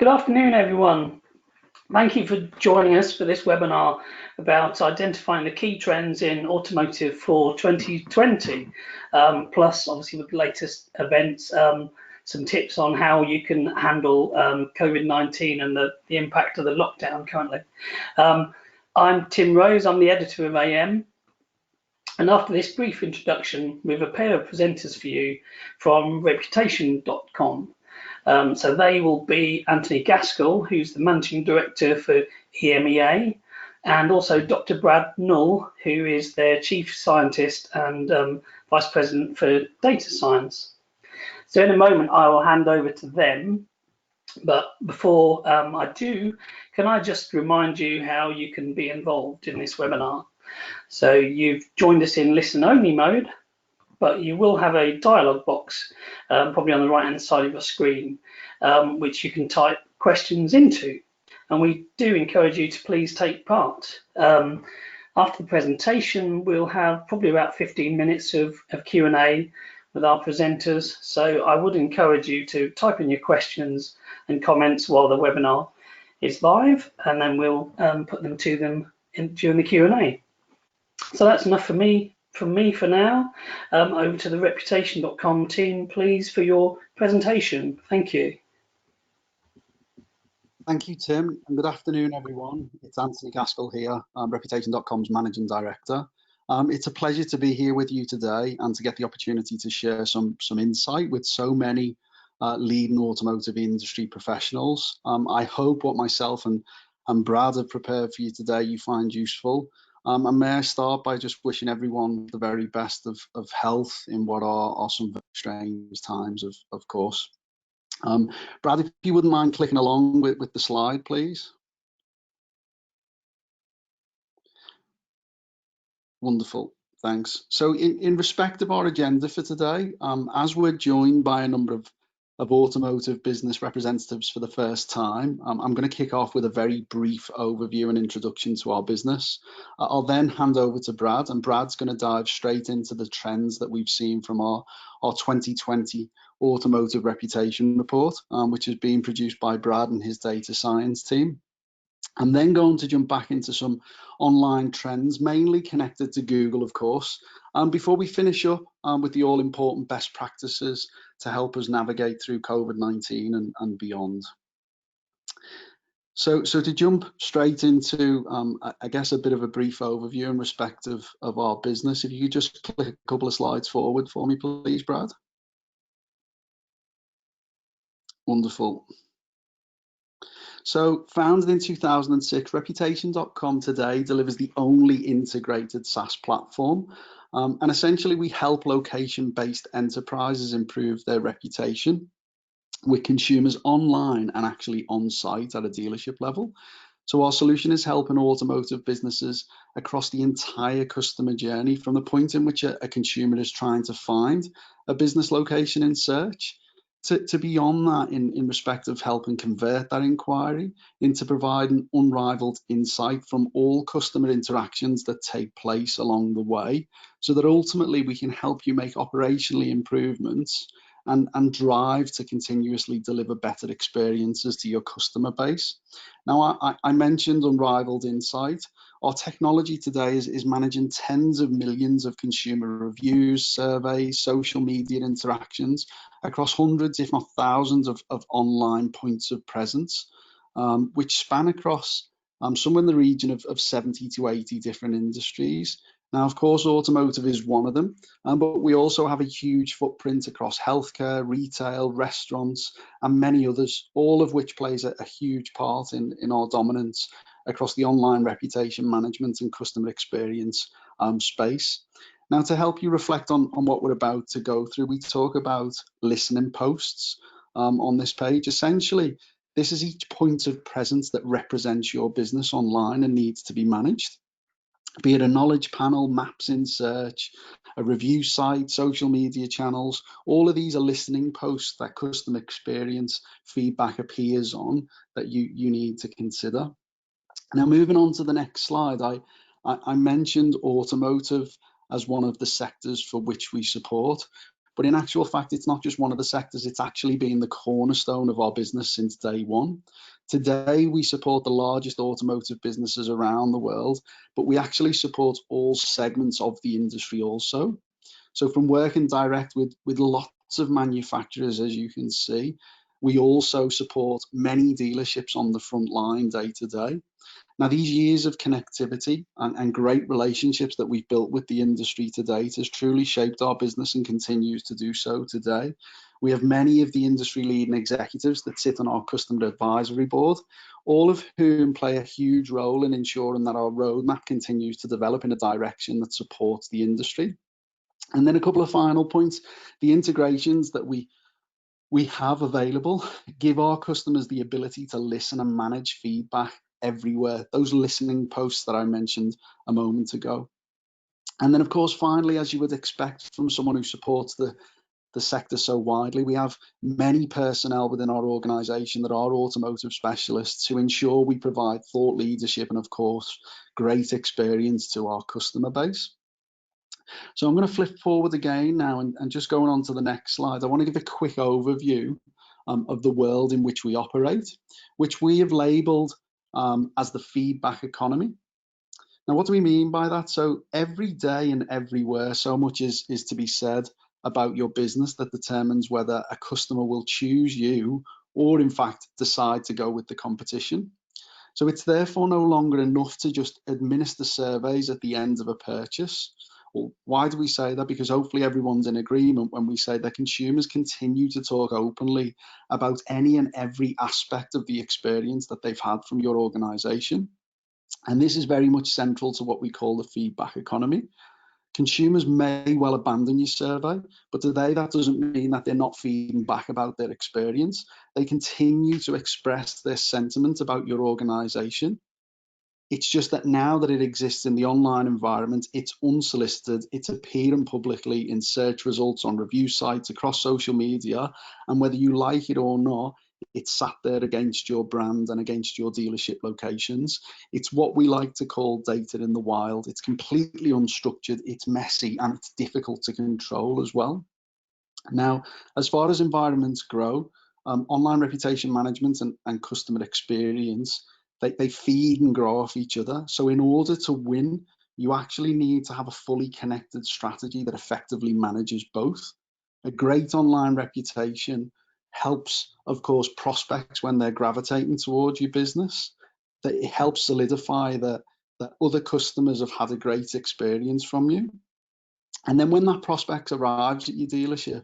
Good afternoon, everyone. Thank you for joining us for this webinar about identifying the key trends in automotive for 2020, plus obviously with the latest events, some tips on how you can handle COVID-19 and the impact of the lockdown currently. I'm Tim Rose, I'm the editor of AM. And after this brief introduction, we have a pair of presenters for you from Reputation.com. So they will be Anthony Gaskell, who's the Managing Director for EMEA, and also Dr. Brad Null, who is their Chief Scientist and Vice President for Data Science. So in a moment, I will hand over to them. But before I do, can I just remind you how you can be involved in this webinar? So you've joined us in listen-only mode, but you will have a dialog box probably on the right hand side of your screen, which you can type questions into, and we do encourage you to please take part. After the presentation, we'll have probably about 15 minutes of Q&A with our presenters, so I would encourage you to type in your questions and comments while the webinar is live, and then we'll put them to them during the Q&A. So that's enough for me for now. Over to the Reputation.com team, please, for your presentation. Thank you. Thank you, Tim, and good afternoon, everyone. It's Anthony Gaskell here, Reputation.com's Managing Director. It's a pleasure to be here with you today and to get the opportunity to share some insight with so many leading automotive industry professionals. I hope what myself and Brad have prepared for you today you find useful. And may I start by just wishing everyone the very best of health in what are some very strange times, of course. Brad, if you wouldn't mind clicking along with the slide, please. Wonderful, thanks. So in respect of our agenda for today, as we're joined by a number of automotive business representatives for the first time, I'm going to kick off with a very brief overview and introduction to our business. I'll then hand over to Brad, and Brad's going to dive straight into the trends that we've seen from our 2020 Automotive Reputation Report, which is being produced by Brad and his data science team. I'm then going to jump back into some online trends, mainly connected to Google, of course, before we finish up with the all-important best practices to help us navigate through COVID-19 and beyond. So to jump straight into, I guess, a bit of a brief overview in respect of our business, if you could just click a couple of slides forward for me, please, Brad. Wonderful. So founded in 2006, Reputation.com today delivers the only integrated SaaS platform. And essentially, we help location-based enterprises improve their reputation with consumers online and actually on site at a dealership level. So our solution is helping automotive businesses across the entire customer journey, from the point in which a consumer is trying to find a business location in search, to beyond that in respect of helping convert that inquiry into providing unrivaled insight from all customer interactions that take place along the way, so that ultimately we can help you make operationally improvements and drive to continuously deliver better experiences to your customer base. Now, I mentioned unrivaled insight. Our technology today is managing tens of millions of consumer reviews, surveys, social media interactions across hundreds, if not thousands, of online points of presence, which span across somewhere in the region of 70 to 80 different industries. Now, of course, automotive is one of them, but we also have a huge footprint across healthcare, retail, restaurants, and many others, all of which plays a huge part in our dominance across the online reputation management and customer experience space. Now, to help you reflect on what we're about to go through, we talk about listening posts on this page. Essentially, this is each point of presence that represents your business online and needs to be managed. Be it a knowledge panel, maps in search, a review site, social media channels, all of these are listening posts that customer experience feedback appears on that you need to consider. Now, moving on to the next slide, I mentioned automotive as one of the sectors for which we support, But in actual fact, it's not just one of the sectors, it's actually been the cornerstone of our business since day one. Today, we support the largest automotive businesses around the world, but we actually support all segments of the industry also. So from working direct with lots of manufacturers, as you can see, we also support many dealerships on the front line day to day. Now, these years of connectivity and great relationships that we've built with the industry to date has truly shaped our business and continues to do so today. We have many of the industry leading executives that sit on our customer advisory board, all of whom play a huge role in ensuring that our roadmap continues to develop in a direction that supports the industry. And then a couple of final points: the integrations that we have available give our customers the ability to listen and manage feedback everywhere, those listening posts that I mentioned a moment ago. And then, of course, finally, as you would expect from someone who supports the sector so widely, we have many personnel within our organization that are automotive specialists who ensure we provide thought leadership and, of course, great experience to our customer base. So I'm going to flip forward again now and just going on to the next slide. I want to give a quick overview of the world in which we operate, which we have labeled as the feedback economy. Now, what do we mean by that? So every day and everywhere, so much is to be said about your business that determines whether a customer will choose you or, in fact, decide to go with the competition. So it's therefore no longer enough to just administer surveys at the end of a purchase. Well, why do we say that? Because hopefully everyone's in agreement when we say that consumers continue to talk openly about any and every aspect of the experience that they've had from your organization. And this is very much central to what we call the feedback economy. Consumers may well abandon your survey, but today that doesn't mean that they're not feeding back about their experience. They continue to express their sentiment about your organization. It's just that now that it exists in the online environment, it's unsolicited, it's appearing publicly in search results on review sites across social media, and whether you like it or not, it's sat there against your brand and against your dealership locations. It's what we like to call data in the wild. It's completely unstructured, it's messy, and it's difficult to control as well. Now, as far as environments grow, online reputation management and customer experience, they feed and grow off each other. So in order to win, you actually need to have a fully connected strategy that effectively manages both. A great online reputation helps, of course, prospects when they're gravitating towards your business. That it helps solidify that other customers have had a great experience from you. And then when that prospect arrives at your dealership,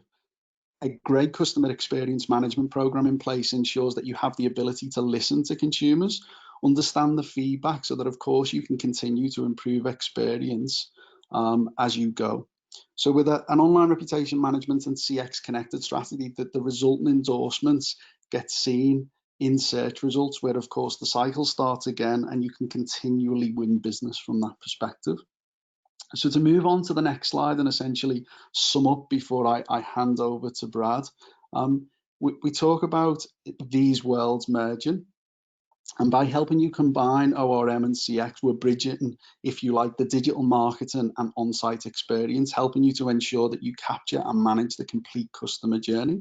a great customer experience management program in place ensures that you have the ability to listen to consumers, understand the feedback, so that, of course, you can continue to improve experience as you go. So with an online reputation management and CX connected strategy, that the resultant endorsements get seen in search results, where, of course, the cycle starts again and you can continually win business from that perspective. So to move on to the next slide and essentially sum up before I hand over to Brad, we talk about these worlds merging. And by helping you combine ORM and CX, we're bridging, if you like, the digital marketing and on-site experience, helping you to ensure that you capture and manage the complete customer journey.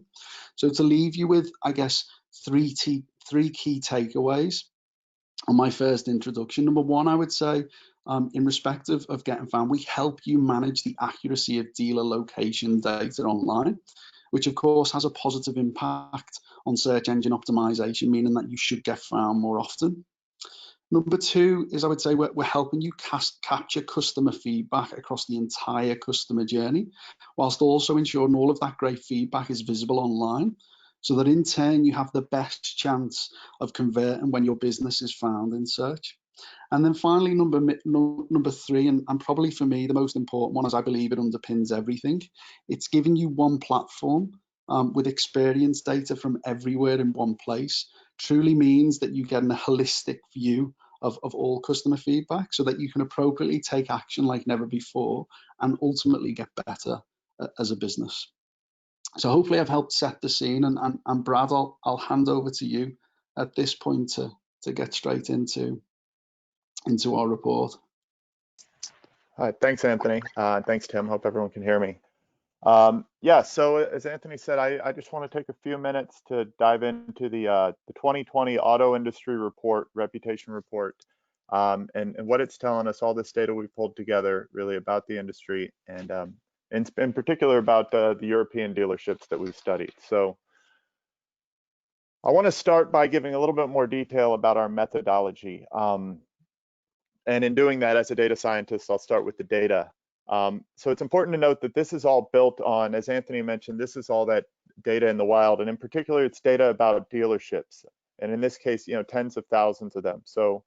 So to leave you with, I guess, three key takeaways on my first introduction. Number one, I would say, in respect of Getting Found, we help you manage the accuracy of dealer location data online, which of course has a positive impact on search engine optimization, meaning that you should get found more often. Number two is, I would say, we're helping you capture customer feedback across the entire customer journey, whilst also ensuring all of that great feedback is visible online, so that in turn you have the best chance of converting when your business is found in search. And then finally, number three, and probably for me the most important one, as I believe it underpins everything, it's giving you one platform with experience data from everywhere in one place. Truly means that you get a holistic view of all customer feedback, so that you can appropriately take action like never before and ultimately get better as a business. So hopefully I've helped set the scene, and Brad, I'll hand over to you at this point to get straight into our report. Thanks, Anthony. Thanks, Tim. Hope everyone can hear me. Yeah, so as Anthony said, I just want to take a few minutes to dive into the 2020 Auto Industry Report, Reputation Report, and what it's telling us, all this data we pulled together really about the industry and in particular about the European dealerships that we've studied. So I want to start by giving a little bit more detail about our methodology. And in doing that, as a data scientist, I'll start with the data. So it's important to note that this is all built on, as Anthony mentioned, this is all that data in the wild, and in particular, it's data about dealerships. And in this case, tens of thousands of them. So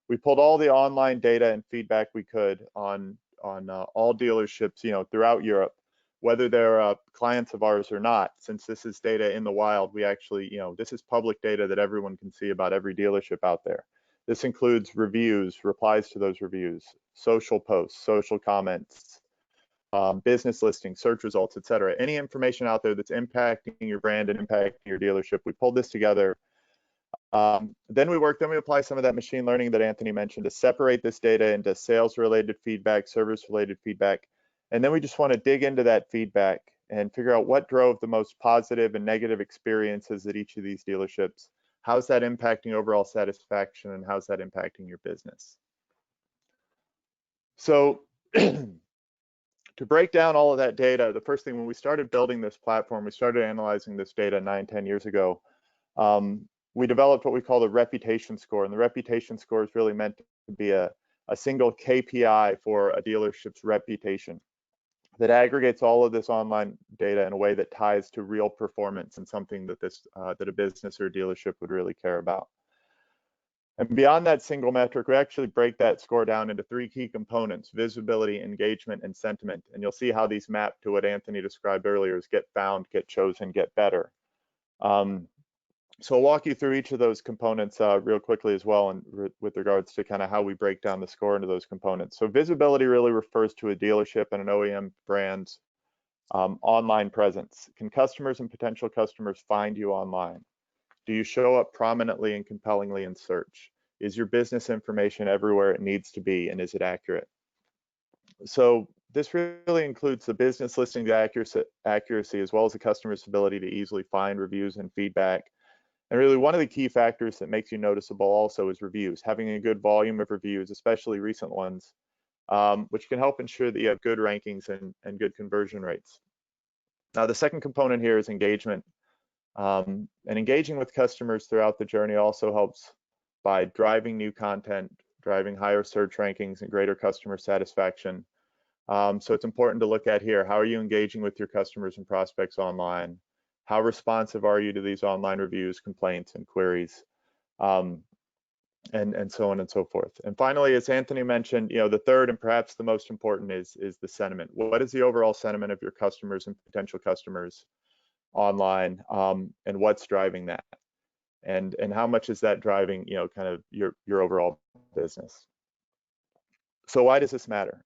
we pulled all the online data and feedback we could on all dealerships, throughout Europe, whether they're clients of ours or not. Since this is data in the wild, we actually, this is public data that everyone can see about every dealership out there. This includes reviews, replies to those reviews, social posts, social comments, business listings, search results, etc. Any information out there that's impacting your brand and impacting your dealership. We pulled this together. Then we apply some of that machine learning that Anthony mentioned to separate this data into sales-related feedback, service-related feedback. And then we just want to dig into that feedback and figure out what drove the most positive and negative experiences at each of these dealerships. How's that impacting overall satisfaction, and how's that impacting your business? So to break down all of that data, the first thing when we started building this platform, we started analyzing this data 9-10 years ago. We developed what we call the reputation score, and the reputation score is really meant to be a single KPI for a dealership's reputation that aggregates all of this online data in a way that ties to real performance and something that that a business or a dealership would really care about. And beyond that single metric, we actually break that score down into 3 key components: visibility, engagement, and sentiment. And you'll see how these map to what Anthony described earlier as get found, get chosen, get better. So I'll walk you through each of those components real quickly as well, and with regards to kind of how we break down the score into those components. So visibility really refers to a dealership and an OEM brand's online presence. Can customers and potential customers find you online? Do you show up prominently and compellingly in search? Is your business information everywhere it needs to be, and is it accurate? So this really includes the business listing accuracy as well as the customer's ability to easily find reviews and feedback. And really one of the key factors that makes you noticeable also is reviews. Having a good volume of reviews, especially recent ones, which can help ensure that you have good rankings and good conversion rates. Now, the second component here is engagement. And engaging with customers throughout the journey also helps by driving new content, driving higher search rankings and greater customer satisfaction. So it's important to look at here, how are you engaging with your customers and prospects online? How responsive are you to these online reviews, complaints, and queries, and so on and so forth. And finally, as Anthony mentioned, the third and perhaps the most important is the sentiment. What is the overall sentiment of your customers and potential customers online, and what's driving that? And how much is that driving, kind of your overall business? So why does this matter?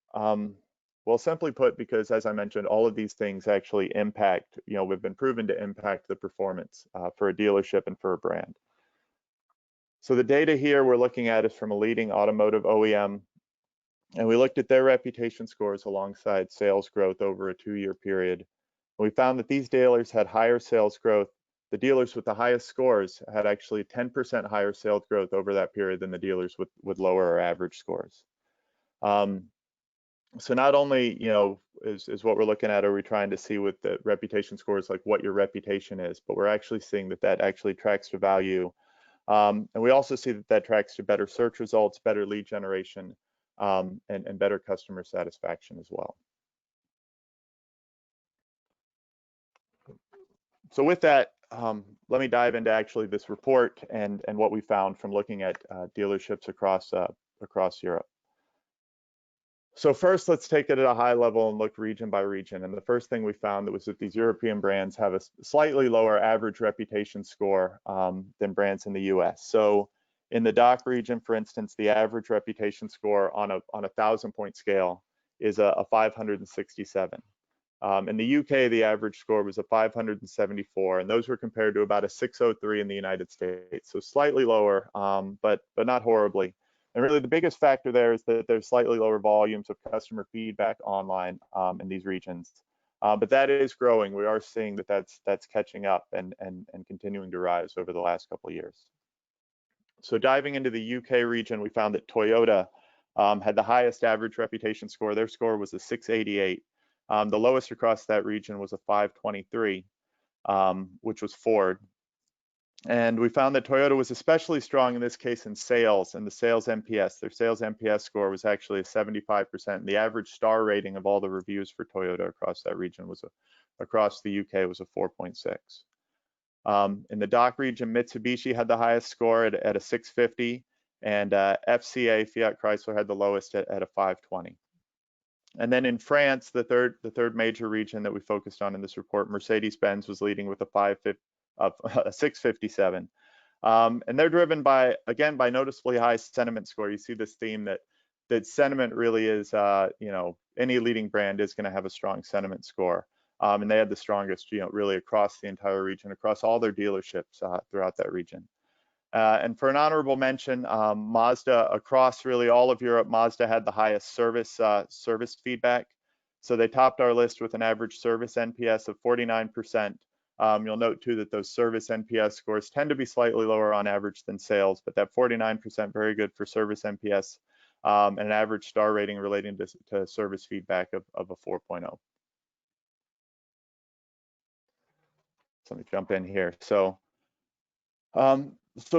Well, simply put, because as I mentioned, all of these things actually impact, we've been proven to impact the performance for a dealership and for a brand. So the data here we're looking at is from a leading automotive OEM, and we looked at their reputation scores alongside sales growth over a 2-year period. We found that these dealers had higher sales growth. The dealers with the highest scores had actually 10% higher sales growth over that period than the dealers with lower or average scores. So not only, is what we're looking at, are we trying to see with the reputation scores, like what your reputation is, but we're actually seeing that actually tracks to value. And we also see that tracks to better search results, better lead generation, and better customer satisfaction as well. So with that, let me dive into actually this report and what we found from looking at dealerships across Europe. So first, let's take it at a high level and look region by region. And the first thing we found was that these European brands have a slightly lower average reputation score than brands in the US. So in the DACH region, for instance, the average reputation score on a 1,000-point scale is a 567. In the UK, the average score was a 574, and those were compared to about a 603 in the United States. So slightly lower, but not horribly. And really the biggest factor there is that there's slightly lower volumes of customer feedback online in these regions. But that is growing. We are seeing that that's catching up and continuing to rise over the last couple of years. So diving into the UK region, we found that Toyota had the highest average reputation score. Their score was a 688. The lowest across that region was a 523, which was Ford. And we found that Toyota was especially strong in this case in sales and the sales NPS. Their sales NPS score was actually a 75%. And the average star rating of all the reviews for Toyota across that region was across the UK was a 4.6. In the DACH region, Mitsubishi had the highest score at a 650, and FCA, Fiat Chrysler, had the lowest at a 520. And then in France, the third major region that we focused on in this report, Mercedes-Benz was leading with a 657. And they're driven by noticeably high sentiment score. You see this theme that sentiment really is, any leading brand is going to have a strong sentiment score. And they had the strongest, really across the entire region, across all their dealerships throughout that region. And for an honorable mention, Mazda, across really all of Europe, Mazda had the highest service feedback. So they topped our list with an average service NPS of 49%. You'll note too that those service NPS scores tend to be slightly lower on average than sales, but that 49% very good for service NPS, and an average star rating relating to service feedback of a 4.0. So let me jump in here. So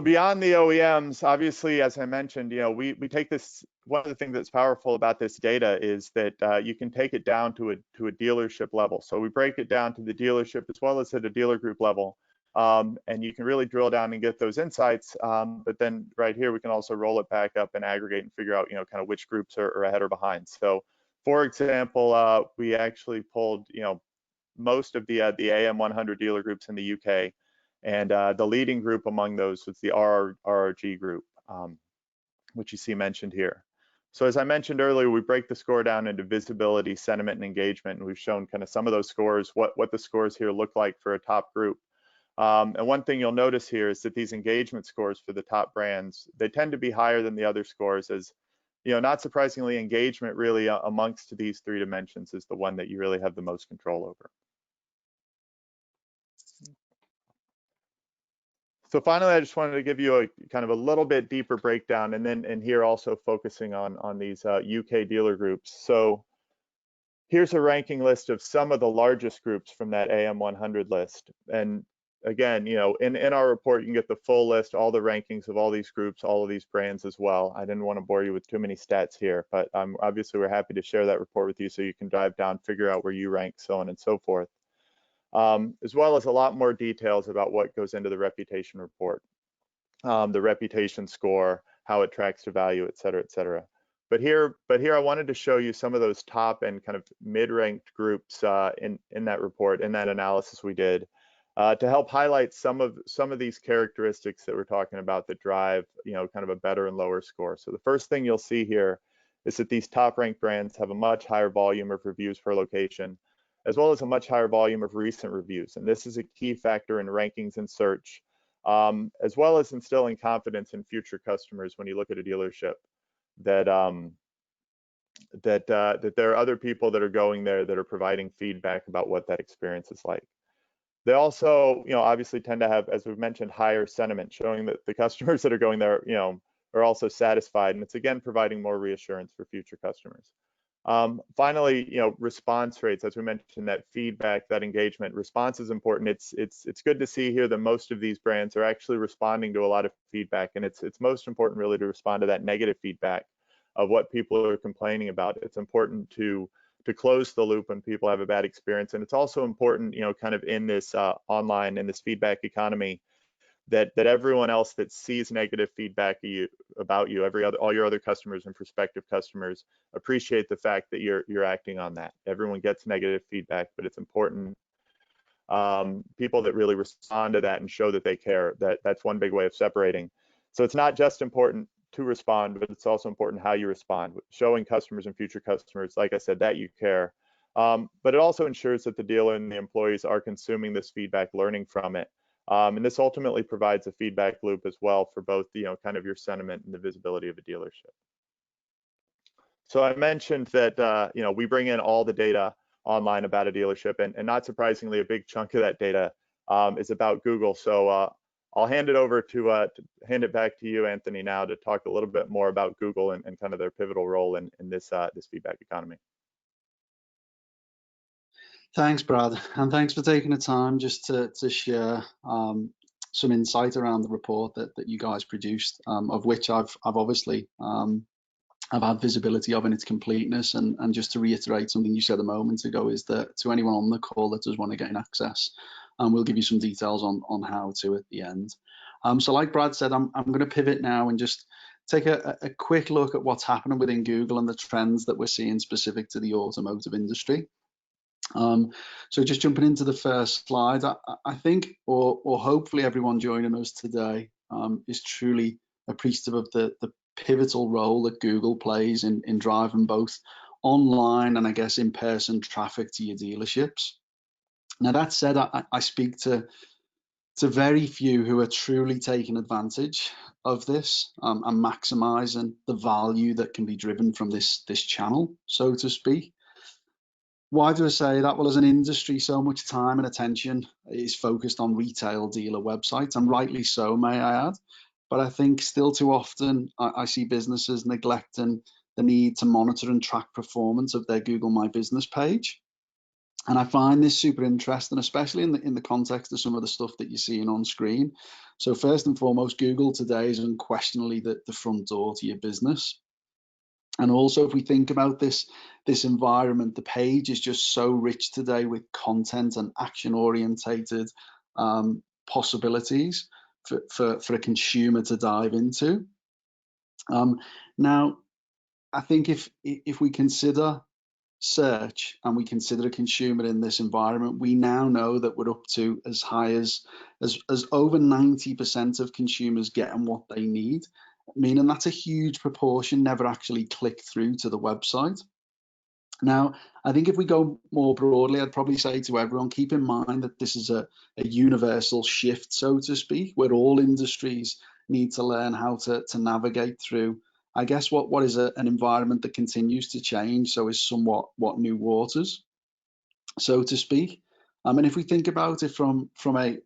beyond the OEMs, obviously, as I mentioned, we take this. One of the things that's powerful about this data is that you can take it down to a dealership level. So we break it down to the dealership as well as at a dealer group level, and you can really drill down and get those insights. But then right here, we can also roll it back up and aggregate and figure out, kind of which groups are ahead or behind. So, for example, we actually pulled, most of the AM100 dealer groups in the UK. And the leading group among those was the RRG group, which you see mentioned here. So as I mentioned earlier, we break the score down into visibility, sentiment, and engagement. And we've shown kind of some of those scores, what the scores here look like for a top group. And one thing you'll notice here is that these engagement scores for the top brands, they tend to be higher than the other scores, as not surprisingly, engagement really amongst these three dimensions is the one that you really have the most control over. So finally, I just wanted to give you a kind of a little bit deeper breakdown, and here also focusing on these UK dealer groups. So here's a ranking list of some of the largest groups from that AM100 list. And again, in our report, you can get the full list, all the rankings of all these groups, all of these brands as well. I didn't want to bore you with too many stats here, but obviously we're happy to share that report with you so you can dive down, figure out where you rank, so on and so forth. As well as a lot more details about what goes into the reputation report, the reputation score, how it tracks to value, et cetera, et cetera. But here I wanted to show you some of those top and kind of mid-ranked groups in that report, in that analysis we did, to help highlight some of these characteristics that we're talking about that drive, kind of a better and lower score. So the first thing you'll see here is that these top-ranked brands have a much higher volume of reviews per location, as well as a much higher volume of recent reviews. And this is a key factor in rankings and search, as well as instilling confidence in future customers when you look at a dealership that there are other people that are going there that are providing feedback about what that experience is like. They also, obviously tend to have, as we've mentioned, higher sentiment, showing that the customers that are going there, are also satisfied. And it's again providing more reassurance for future customers. Finally, response rates, as we mentioned, that feedback, that engagement, response is important. It's good to see here that most of these brands are actually responding to a lot of feedback, and it's most important really to respond to that negative feedback of what people are complaining about. It's important to close the loop when people have a bad experience, and it's also important, kind of in this online, in this feedback economy, that everyone else that sees negative feedback about you, all your other customers and prospective customers, appreciate the fact that you're acting on that. Everyone gets negative feedback, but it's important. People that really respond to that and show that they care, that's one big way of separating. So it's not just important to respond, but it's also important how you respond, showing customers and future customers, like I said, that you care. But it also ensures that the dealer and the employees are consuming this feedback, learning from it. And this ultimately provides a feedback loop as well for both, kind of your sentiment and the visibility of a dealership. So I mentioned that, we bring in all the data online about a dealership. And not surprisingly, a big chunk of that data is about Google. So I'll hand it back to you, Anthony, now to talk a little bit more about Google and kind of their pivotal role in this feedback economy. Thanks, Brad, and thanks for taking the time just to share some insight around the report that you guys produced, of which I've obviously I've had visibility of in its completeness. And just to reiterate something you said a moment ago, is that to anyone on the call that does want to gain access, we'll give you some details on how to at the end. So like Brad said, I'm going to pivot now and just take a quick look at what's happening within Google and the trends that we're seeing specific to the automotive industry. So just jumping into the first slide, I think, or hopefully everyone joining us today is truly appreciative of the pivotal role that Google plays in driving both online and I guess in-person traffic to your dealerships. Now that said, I speak to very few who are truly taking advantage of this and maximizing the value that can be driven from this channel, so to speak. Why do I say that? Well, as an industry, so much time and attention is focused on retail dealer websites, and rightly so, may I add. But I think still too often I see businesses neglecting the need to monitor and track performance of their Google My Business page. And I find this super interesting, especially in the context of some of the stuff that you're seeing on screen. So first and foremost, Google today is unquestionably the front door to your business. And also, if we think about this environment, the page is just so rich today with content and action-orientated possibilities for a consumer to dive into. Now, I think if we consider search and we consider a consumer in this environment, we now know that we're up to as high as over 90% of consumers getting what they need, meaning that's a huge proportion never actually click through to the website. Now, I think if we go more broadly, I'd probably say to everyone, keep in mind that this is a universal shift, so to speak, where all industries need to learn how to navigate through, I guess, what is an environment that continues to change, so is somewhat new waters, so to speak. And if we think about it from a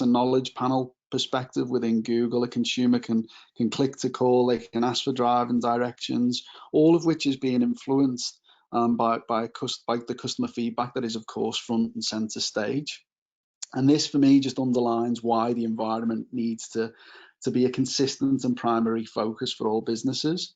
knowledge panel perspective within Google, a consumer can click to call, they can ask for driving directions, all of which is being influenced by the customer feedback that is, of course, front and center stage. And this, for me, just underlines why the environment needs to be a consistent and primary focus for all businesses.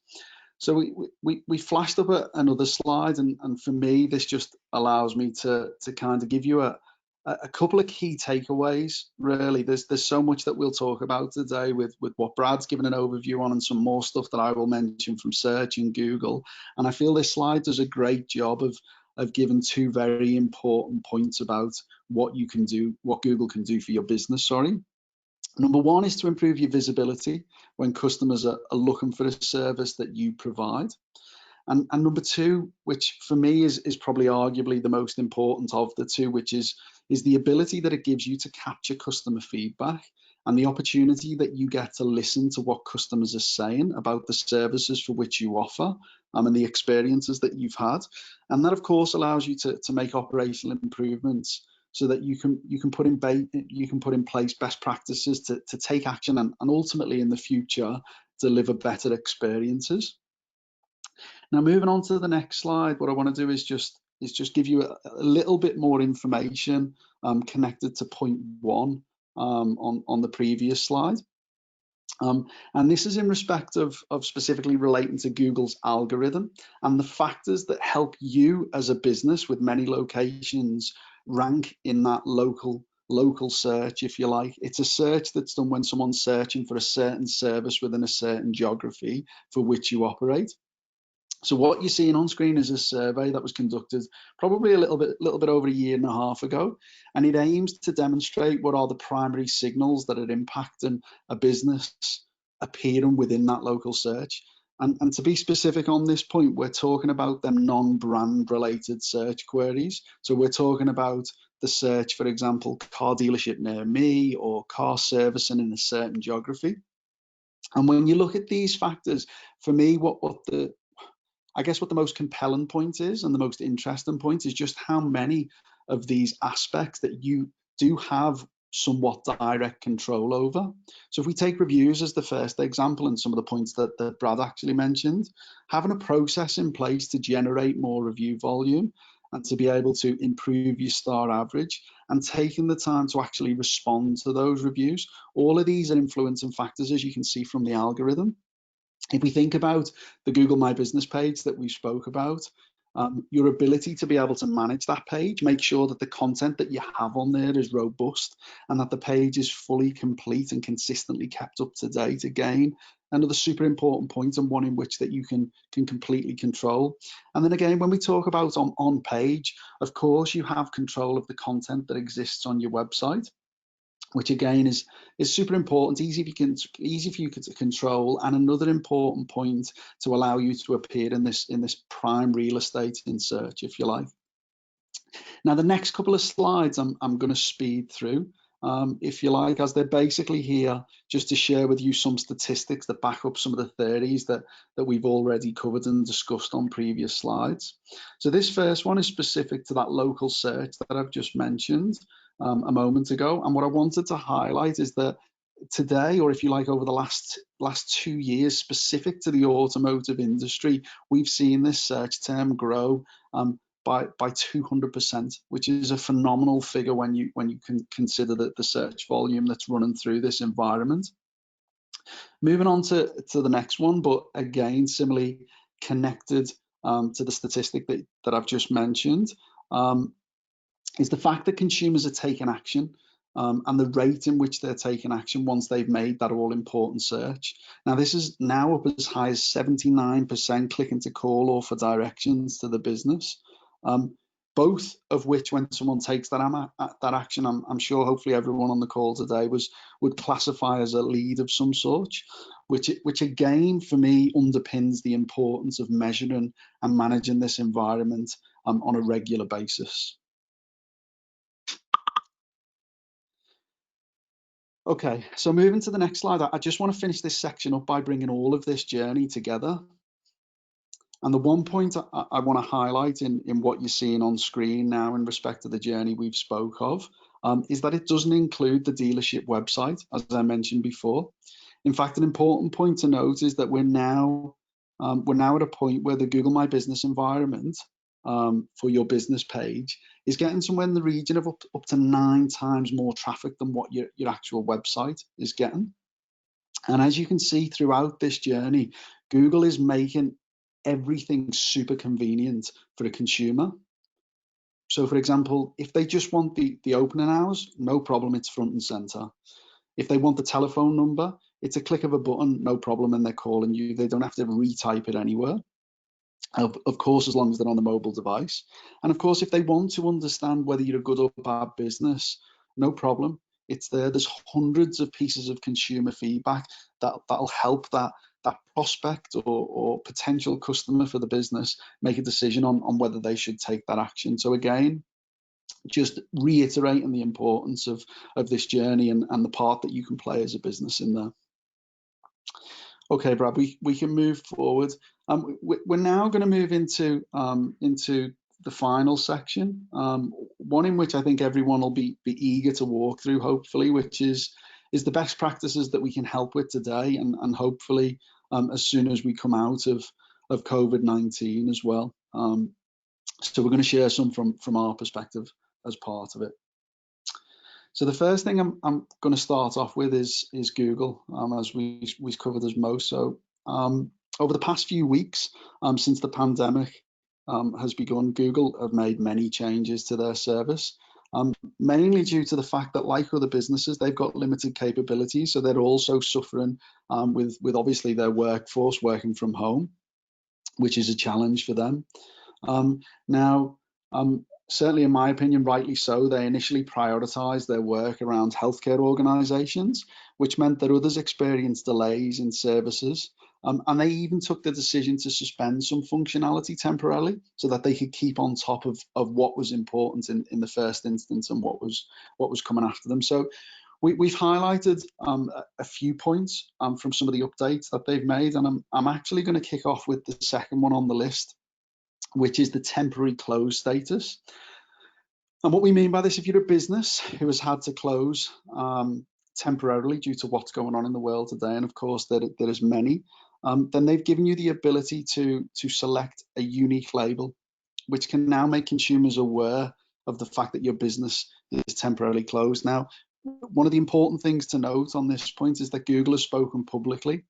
So we flashed up another slide, and for me, this just allows me to kind of give you a couple of key takeaways. Really, there's so much that we'll talk about today with what Brad's given an overview on, and some more stuff that I will mention from search and Google. And I feel this slide does a great job of giving two very important points about what you can do, what Google can do for your business. Sorry. Number one is to improve your visibility when customers are looking for a service that you provide. And number two, which for me is probably arguably the most important of the two, which is the ability that it gives you to capture customer feedback and the opportunity that you get to listen to what customers are saying about the services for which you offer and the experiences that you've had. And that, of course, allows you to make operational improvements so that you can put in place best practices to take action and ultimately in the future deliver better experiences. Now, moving on to the next slide, what I want to do is just give you a little bit more information connected to point one on the previous slide. And this is in respect of specifically relating to Google's algorithm and the factors that help you as a business with many locations rank in that local search, if you like. It's a search that's done when someone's searching for a certain service within a certain geography for which you operate. So what you're seeing on screen is a survey that was conducted probably a little bit over a year and a half ago, and it aims to demonstrate what are the primary signals that are impacting a business appearing within that local search. And to be specific on this point, we're talking about them non-brand related search queries. So we're talking about the search, for example, car dealership near me or car servicing in a certain geography. And when you look at these factors, for me, what I guess what the most compelling point is, and the most interesting point, is just how many of these aspects that you do have somewhat direct control over. So if we take reviews as the first example, and some of the points that Brad actually mentioned, having a process in place to generate more review volume and to be able to improve your star average, and taking the time to actually respond to those reviews, all of these are influencing factors, as you can see from the algorithm. If we think about the Google My Business page that we spoke about, your ability to be able to manage that page, make sure that the content that you have on there is robust and that the page is fully complete and consistently kept up to date, again, another super important point, and one in which that you can completely control. And then again, when we talk about on page, of course, you have control of the content that exists on your website, which again is super important, easy for you to control, and another important point to allow you to appear in this prime real estate in search, if you like. Now, the next couple of slides I'm going to speed through, if you like, as they're basically here just to share with you some statistics that back up some of the theories that we've already covered and discussed on previous slides. So this first one is specific to that local search that I've just mentioned a moment ago. And what I wanted to highlight is that today, or if you like, over the last 2 years, specific to the automotive industry, we've seen this search term grow by 200%, which is a phenomenal figure when you can consider the search volume that's running through this environment. Moving on to the next one, but again, similarly connected to the statistic that I've just mentioned, is the fact that consumers are taking action, and the rate in which they're taking action once they've made that all-important search. Now, this is now up as high as 79% clicking to call or for directions to the business, both of which, when someone takes that action, I'm sure hopefully everyone on the call today would classify as a lead of some sort, which again, for me, underpins the importance of measuring and managing this environment on a regular basis. Okay, so moving to the next slide, I just want to finish this section up by bringing all of this journey together. And the one point I want to highlight in what you're seeing on screen now in respect to the journey we've spoke of, is that it doesn't include the dealership website, as I mentioned before. In fact, an important point to note is that we're now at a point where the Google My Business environment for your business page is getting somewhere in the region of up to 9 times more traffic than what your actual website is getting. And as you can see throughout this journey, Google is making everything super convenient for a consumer. So for example, if they just want the opening hours, no problem, it's front and center. If they want the telephone number, it's a click of a button, no problem, and they're calling you. They don't have to retype it anywhere. Of course, as long as they're on the mobile device. And of course, if they want to understand whether you're a good or bad business, no problem. It's there. There's hundreds of pieces of consumer feedback that'll help that prospect or potential customer for the business make a decision on whether they should take that action. So again, just reiterating the importance of this journey and the part that you can play as a business in there. Okay, Brad, we can move forward. We're now going to move into the final section, one in which I think everyone will be eager to walk through, hopefully, which is the best practices that we can help with today, and hopefully as soon as we come out of COVID-19 as well. So we're going to share some from our perspective as part of it. So the first thing I'm going to start off with is Google, as we've covered as most. So over the past few weeks, since the pandemic has begun, Google have made many changes to their service, mainly due to the fact that, like other businesses, they've got limited capabilities. So they're also suffering with obviously their workforce working from home, which is a challenge for them. Certainly, in my opinion, rightly so, they initially prioritized their work around healthcare organizations, which meant that others experienced delays in services. And they even took the decision to suspend some functionality temporarily so that they could keep on top of what was important in the first instance and what was coming after them. So We've highlighted a few points from some of the updates that they've made, and I'm actually going to kick off with the second one on the list, which is the temporary close status. And what we mean by this, if you're a business who has had to close temporarily due to what's going on in the world today, and of course there is many, then they've given you the ability to select a unique label, which can now make consumers aware of the fact that your business is temporarily closed. Now, one of the important things to note on this point is that Google has spoken publicly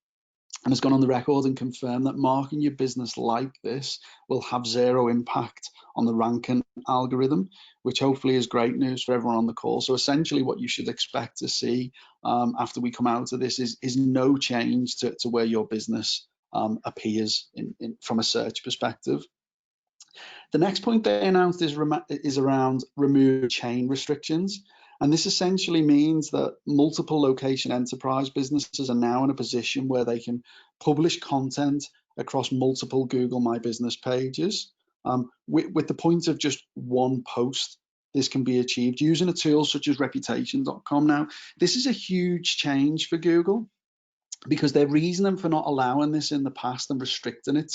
and has gone on the record and confirmed that marking your business like this will have zero impact on the ranking algorithm, which hopefully is great news for everyone on the call. So essentially what you should expect to see after we come out of this is no change to where your business appears from a search perspective. The next point they announced is around remove chain restrictions. And this essentially means that multiple location enterprise businesses are now in a position where they can publish content across multiple Google My Business pages. With the point of just one post, this can be achieved using a tool such as Reputation.com. Now, this is a huge change for Google, because their reasoning for not allowing this in the past and restricting it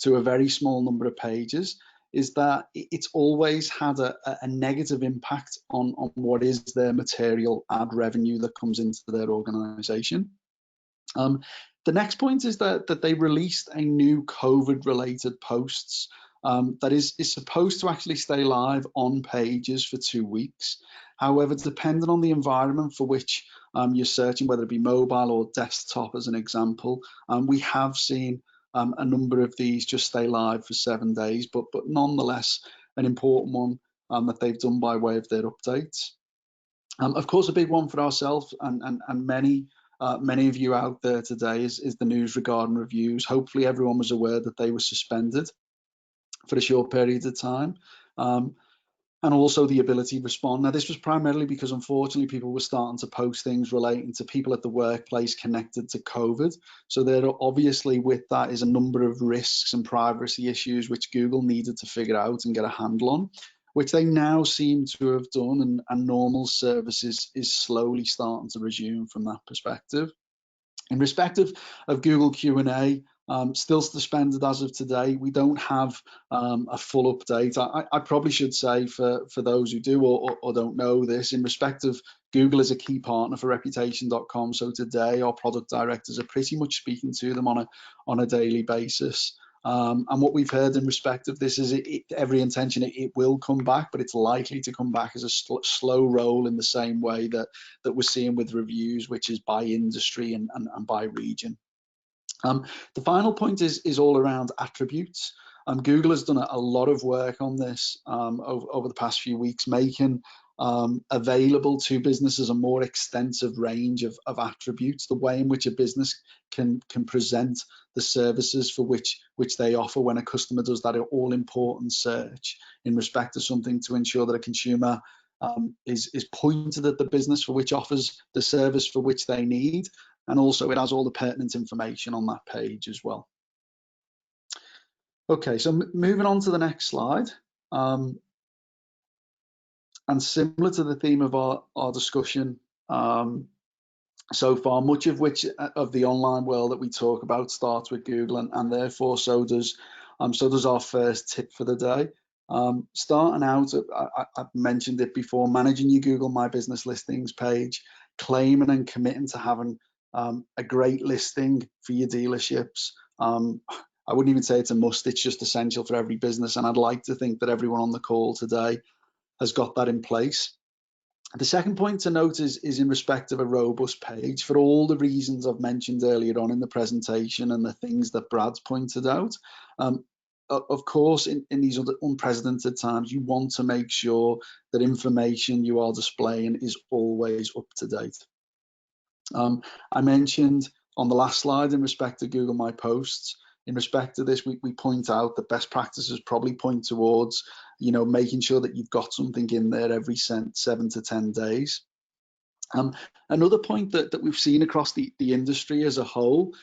to a very small number of pages is that it's always had a negative impact on what is their material ad revenue that comes into their organization. The next point is that they released a new COVID-related posts that is supposed to actually stay live on pages for 2 weeks. However, depending on the environment for which you're searching, whether it be mobile or desktop as an example, we have seen a number of these just stay live for 7 days, but nonetheless an important one that they've done by way of their updates. Of course, a big one for ourselves and many of you out there today is the news regarding reviews. Hopefully everyone was aware that they were suspended for a short period of time. And also the ability to respond. Now, this was primarily because, unfortunately, people were starting to post things relating to people at the workplace connected to COVID. So there are obviously with that is a number of risks and privacy issues which Google needed to figure out and get a handle on, which they now seem to have done, and normal services is slowly starting to resume from that perspective. In respect of Google Q&A, still suspended as of today. We don't have a full update. I probably should say for those who do or don't know this, in respect of Google is a key partner for Reputation.com. So today our product directors are pretty much speaking to them on a daily basis. And what we've heard in respect of this is every intention it will come back, but it's likely to come back as a slow roll in the same way that we're seeing with reviews, which is by industry and by region. The final point is all around attributes. Google has done a lot of work on this over the past few weeks, making available to businesses a more extensive range of attributes, the way in which a business can present the services for which they offer when a customer does that all important search in respect to something, to ensure that a consumer is pointed at the business for which offers the service for which they need, and also it has all the pertinent information on that page as well. Okay, so moving on to the next slide. And similar to the theme of our discussion so far, much of which of the online world that we talk about starts with Google, and therefore so does our first tip for the day. Starting out, I've mentioned it before, managing your Google My Business listings page, claiming and committing to having a great listing for your dealerships. I wouldn't even say it's a must, it's just essential for every business, and I'd like to think that everyone on the call today has got that in place. The second point to note is in respect of a robust page, for all the reasons I've mentioned earlier on in the presentation and the things that Brad's pointed out. Of course, in these unprecedented times, you want to make sure that information you are displaying is always up to date. I mentioned on the last slide in respect to Google My Posts, in respect to this, we point out that best practices probably point towards, making sure that you've got something in there every 7 to 10 days. Another point that we've seen across the industry as a whole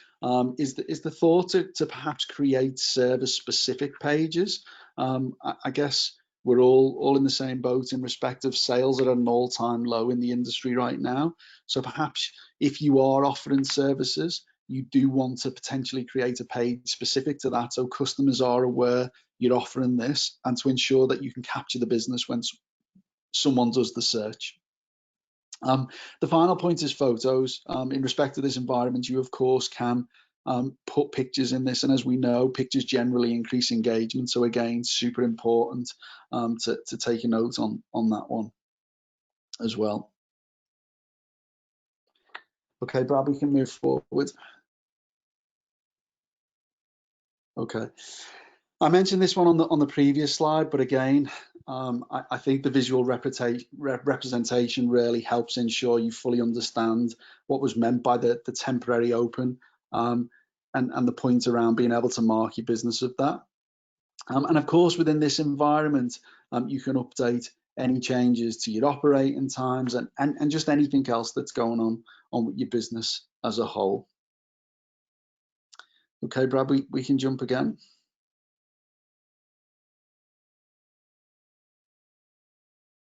is the thought to perhaps create service-specific pages. I guess we're all in the same boat in respect of sales at an all-time low in the industry right now. So perhaps if you are offering services, you do want to potentially create a page specific to that, so customers are aware you're offering this, and to ensure that you can capture the business when someone does the search. The final point is photos. In respect to this environment, you of course can put pictures in this, and as we know, pictures generally increase engagement. So again, super important to take a note on that one as well. Okay, Brad, we can move forward. Okay, I mentioned this one on the previous slide, but again, I think the visual representation really helps ensure you fully understand what was meant by the temporary open, and the point around being able to mark your business of that. And of course, within this environment, you can update any changes to your operating times and just anything else that's going on with your business as a whole. Okay, Brad, we can jump again.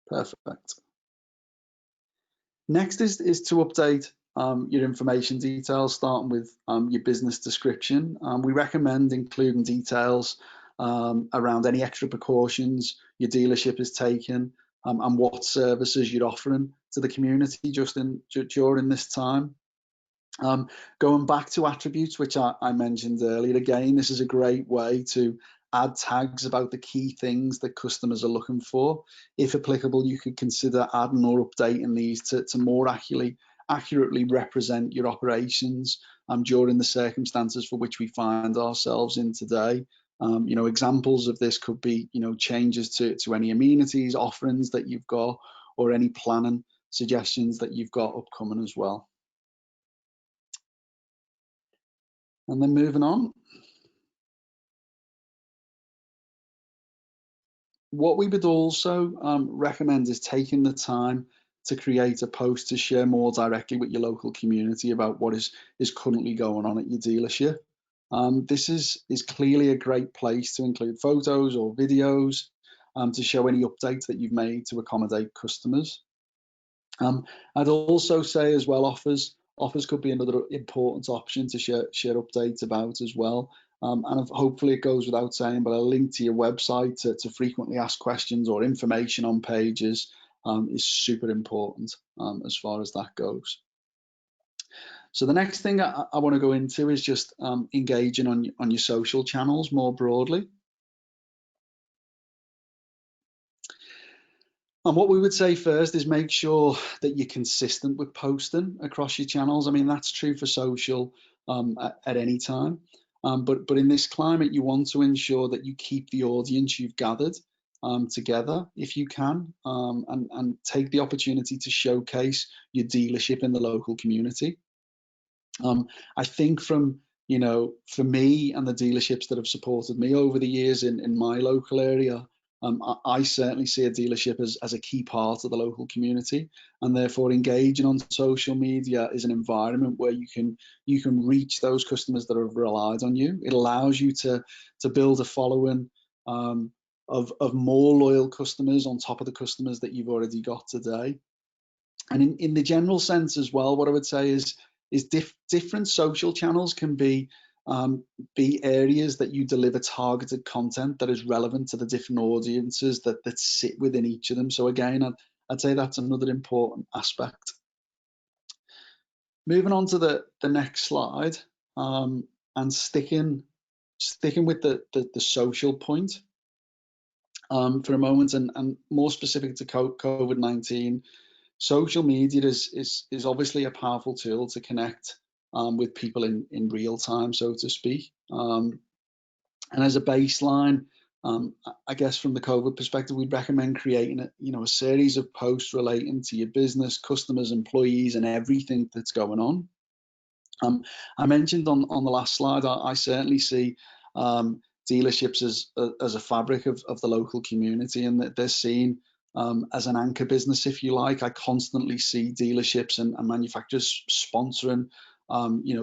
Perfect. Next is to update your information details, starting with your business description. We recommend including details around any extra precautions your dealership is taking, and what services you're offering to the community during this time. Going back to attributes, which I mentioned earlier, again, this is a great way to add tags about the key things that customers are looking for. If applicable, you could consider adding or updating these to more accurately represent your operations during the circumstances for which we find ourselves in today. Examples of this could be, changes to any amenities, offerings that you've got, or any planning suggestions that you've got upcoming as well. And then moving on. What we would also recommend is taking the time to create a post to share more directly with your local community about what is currently going on at your dealership. This is clearly a great place to include photos or videos to show any updates that you've made to accommodate customers. I'd also say as well, offers could be another important option to share updates about as well. And hopefully it goes without saying, but a link to your website to frequently asked questions or information on pages is super important as far as that goes. So the next thing I want to go into is just engaging on your social channels more broadly. And what we would say first is make sure that you're consistent with posting across your channels. I mean, that's true for social at any time. But in this climate, you want to ensure that you keep the audience you've gathered together if you can, and take the opportunity to showcase your dealership in the local community. I think from, for me and the dealerships that have supported me over the years in my local area, I certainly see a dealership as a key part of the local community, and therefore engaging on social media is an environment where you can reach those customers that have relied on you. It allows you to build a following of more loyal customers on top of the customers that you've already got today. And in the general sense as well, what I would say is different social channels can be areas that you deliver targeted content that is relevant to the different audiences that sit within each of them. So again, I'd say that's another important aspect. Moving on to the next slide, and sticking with the social point for a moment, and more specific to COVID-19, social media is obviously a powerful tool to connect with people in real time, so to speak. And as a baseline, I guess from the COVID perspective, we'd recommend creating a series of posts relating to your business, customers, employees, and everything that's going on. I mentioned on the last slide, I certainly see dealerships as a fabric of the local community, and that they're seen as an anchor business, if you like. I constantly see dealerships and manufacturers sponsoring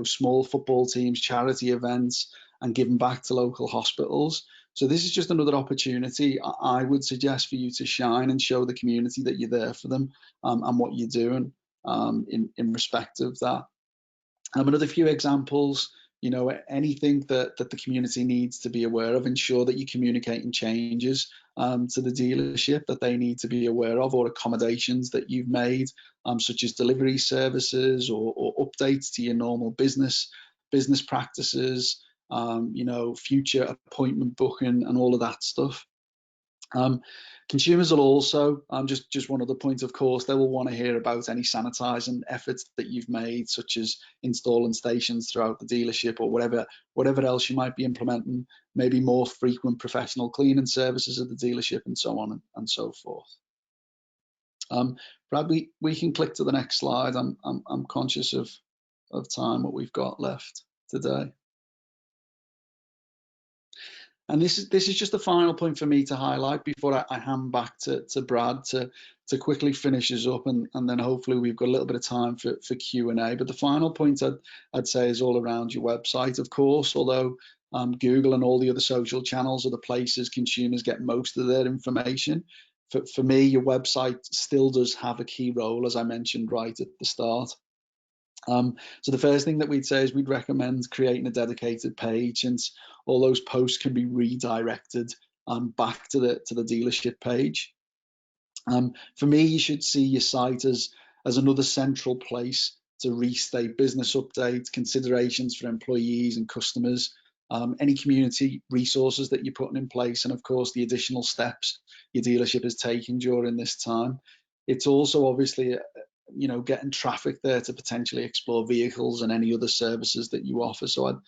small football teams, charity events, and giving back to local hospitals. So this is just another opportunity I would suggest for you to shine and show the community that you're there for them, and what you're doing in respect of that. Another few examples, anything that the community needs to be aware of, ensure that you're communicating changes to the dealership that they need to be aware of, or accommodations that you've made, such as delivery services or updates to your normal business practices, future appointment booking and all of that stuff. Consumers will also, just one other point, of course, they will want to hear about any sanitizing efforts that you've made, such as installing stations throughout the dealership, or whatever else you might be implementing, maybe more frequent professional cleaning services at the dealership, and so on and so forth. Brad, we can click to the next slide. I'm conscious of time, what we've got left today. And this is just the final point for me to highlight before I hand back to Brad to quickly finish us up, and then hopefully we've got a little bit of time for Q&A. But the final point I'd say is all around your website, of course, although Google and all the other social channels are the places consumers get most of their information. For me, your website still does have a key role, as I mentioned right at the start. So the first thing that we'd say is we'd recommend creating a dedicated page, since all those posts can be redirected back to the dealership page. For me, you should see your site as another central place to restate business updates, considerations for employees and customers, any community resources that you're putting in place, and of course the additional steps your dealership is taking during this time. It's also obviously getting traffic there to potentially explore vehicles and any other services that you offer. So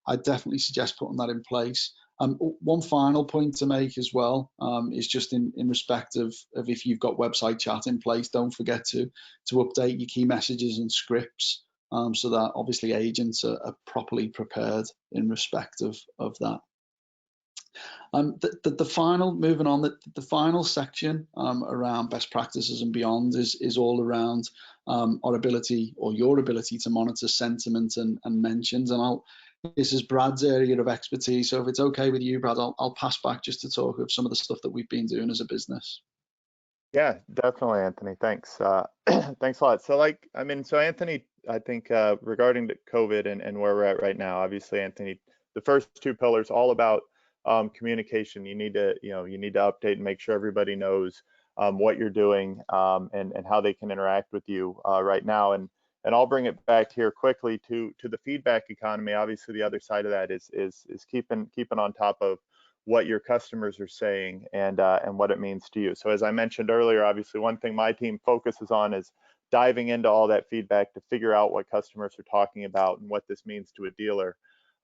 I'd definitely suggest putting that in place. One final point to make as well is just in respect of if you've got website chat in place, don't forget to update your key messages and scripts, so that obviously agents are properly prepared in respect of that. The final section around best practices and beyond is all around our ability, or your ability, to monitor sentiment and mentions. And this is Brad's area of expertise, so if it's okay with you, Brad, I'll pass back just to talk of some of the stuff that we've been doing as a business. Yeah, definitely, Anthony. Thanks. Thanks a lot. So Anthony, I think regarding the COVID and where we're at right now, obviously, Anthony, the first two pillars all about communication. You need to update and make sure everybody knows what you're doing and how they can interact with you right now. And I'll bring it back here quickly to the feedback economy. Obviously, the other side of that is keeping on top of what your customers are saying and what it means to you. So as I mentioned earlier, obviously one thing my team focuses on is diving into all that feedback to figure out what customers are talking about and what this means to a dealer.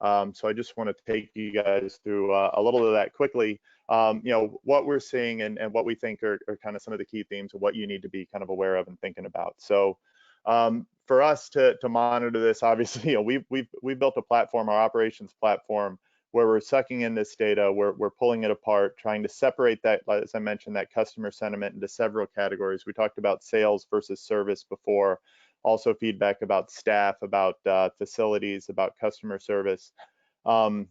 So I just want to take you guys through a little of that quickly. What we're seeing and what we think are kind of some of the key themes of what you need to be kind of aware of and thinking about. So for us to monitor this, obviously, we've built a platform, our operations platform, where we're sucking in this data, we're pulling it apart, trying to separate that, as I mentioned, that customer sentiment into several categories. We talked about sales versus service before, also feedback about staff, about facilities, about customer service, and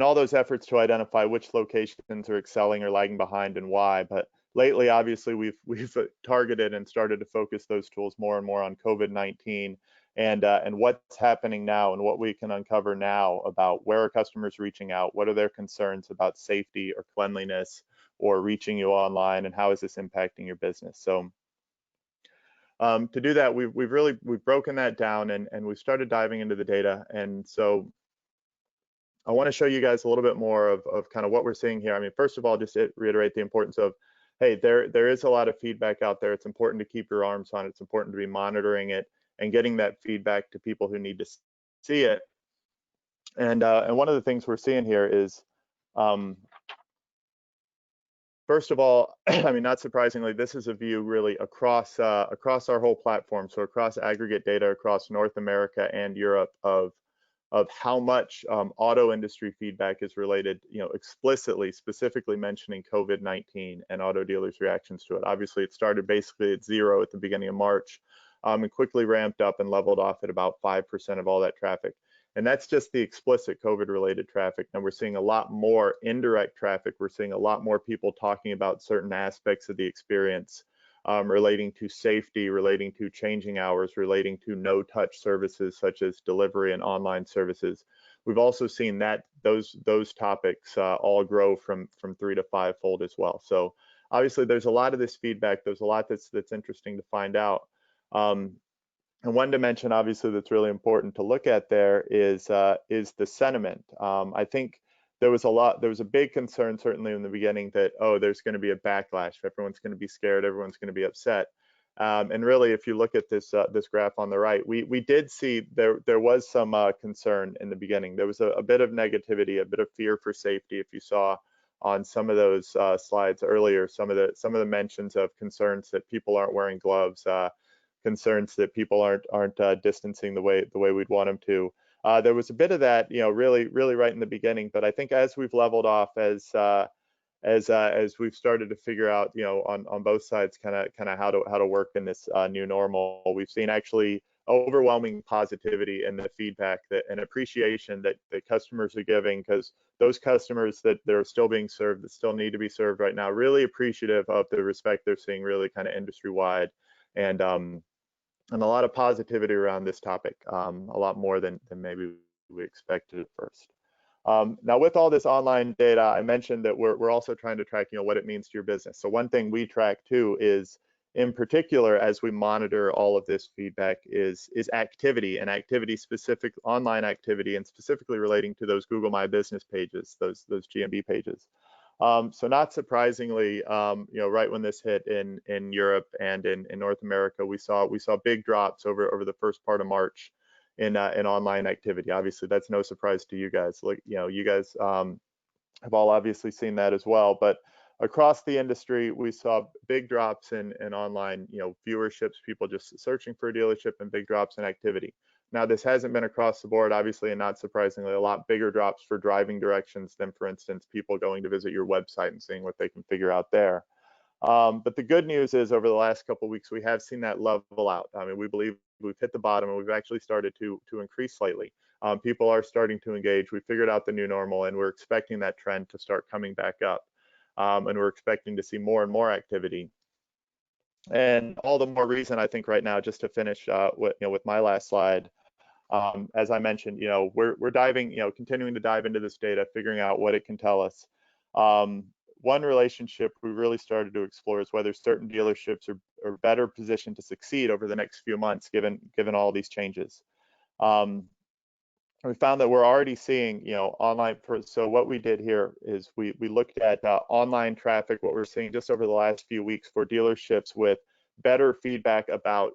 all those efforts to identify which locations are excelling or lagging behind and why. But lately, obviously, we've targeted and started to focus those tools more and more on COVID-19 and what's happening now and what we can uncover now about where are customers reaching out, what are their concerns about safety or cleanliness or reaching you online, and how is this impacting your business. So to do that, we've broken that down and we've started diving into the data. And so I want to show you guys a little bit more of kind of what we're seeing here. I mean, first of all, just to reiterate the importance of, hey, there is a lot of feedback out there. It's important to keep your arms on it. It's important to be monitoring it and getting that feedback to people who need to see it. And one of the things we're seeing here is, first of all, I mean, not surprisingly, this is a view really across our whole platform. So across aggregate data across North America and Europe of how much auto industry feedback is related, explicitly, specifically mentioning COVID-19 and auto dealers' reactions to it. Obviously, it started basically at 0 at the beginning of March and quickly ramped up and leveled off at about 5% of all that traffic. And that's just the explicit COVID-related traffic. And we're seeing a lot more indirect traffic. We're seeing a lot more people talking about certain aspects of the experience, relating to safety, relating to changing hours, relating to no-touch services such as delivery and online services. We've also seen that those topics all grow from 3 to 5-fold as well. So obviously, there's a lot of this feedback. There's a lot that's interesting to find out. And one dimension, obviously, that's really important to look at there is the sentiment. I think there was a big concern, certainly in the beginning, that, oh, there's going to be a backlash. Everyone's going to be scared. Everyone's going to be upset. And really, if you look at this graph on the right, we did see there was some concern in the beginning. There was a bit of negativity, a bit of fear for safety. If you saw on some of those slides earlier, some of the mentions of concerns that people aren't wearing gloves, concerns that people aren't distancing the way we'd want them to. There was a bit of that, really right in the beginning. But I think as we've leveled off, as we've started to figure out, on both sides, kind of how to work in this new normal, we've seen actually overwhelming positivity in the feedback and appreciation that the customers are giving, because those customers that they're still being served, that still need to be served right now, really appreciative of the respect they're seeing, really kind of industry wide, and a lot of positivity around this topic, a lot more than maybe we expected at first. Now, with all this online data, I mentioned that we're also trying to track, what it means to your business. So one thing we track too is, in particular, as we monitor all of this feedback, is activity, and activity specific, online activity, and specifically relating to those Google My Business pages, those GMB pages. So not surprisingly, right when this hit in Europe and in North America, we saw big drops over the first part of March in online activity. Obviously, that's no surprise to you guys. Like, you guys have all obviously seen that as well. But across the industry, we saw big drops in online, viewerships, people just searching for a dealership, and big drops in activity. Now, this hasn't been across the board, obviously, and not surprisingly, a lot bigger drops for driving directions than, for instance, people going to visit your website and seeing what they can figure out there. But the good news is, over the last couple of weeks, we have seen that level out. I mean, we believe we've hit the bottom, and we've actually started to increase slightly. People are starting to engage. We figured out the new normal, and we're expecting that trend to start coming back up. And we're expecting to see more and more activity. And all the more reason, I think, right now, just to finish with my last slide, as I mentioned, we're diving, continuing to dive into this data, figuring out what it can tell us. One relationship we really started to explore is whether certain dealerships are better positioned to succeed over the next few months, given all these changes. We found that we're already seeing, online. So what we did here is we looked at online traffic, what we're seeing just over the last few weeks for dealerships with better feedback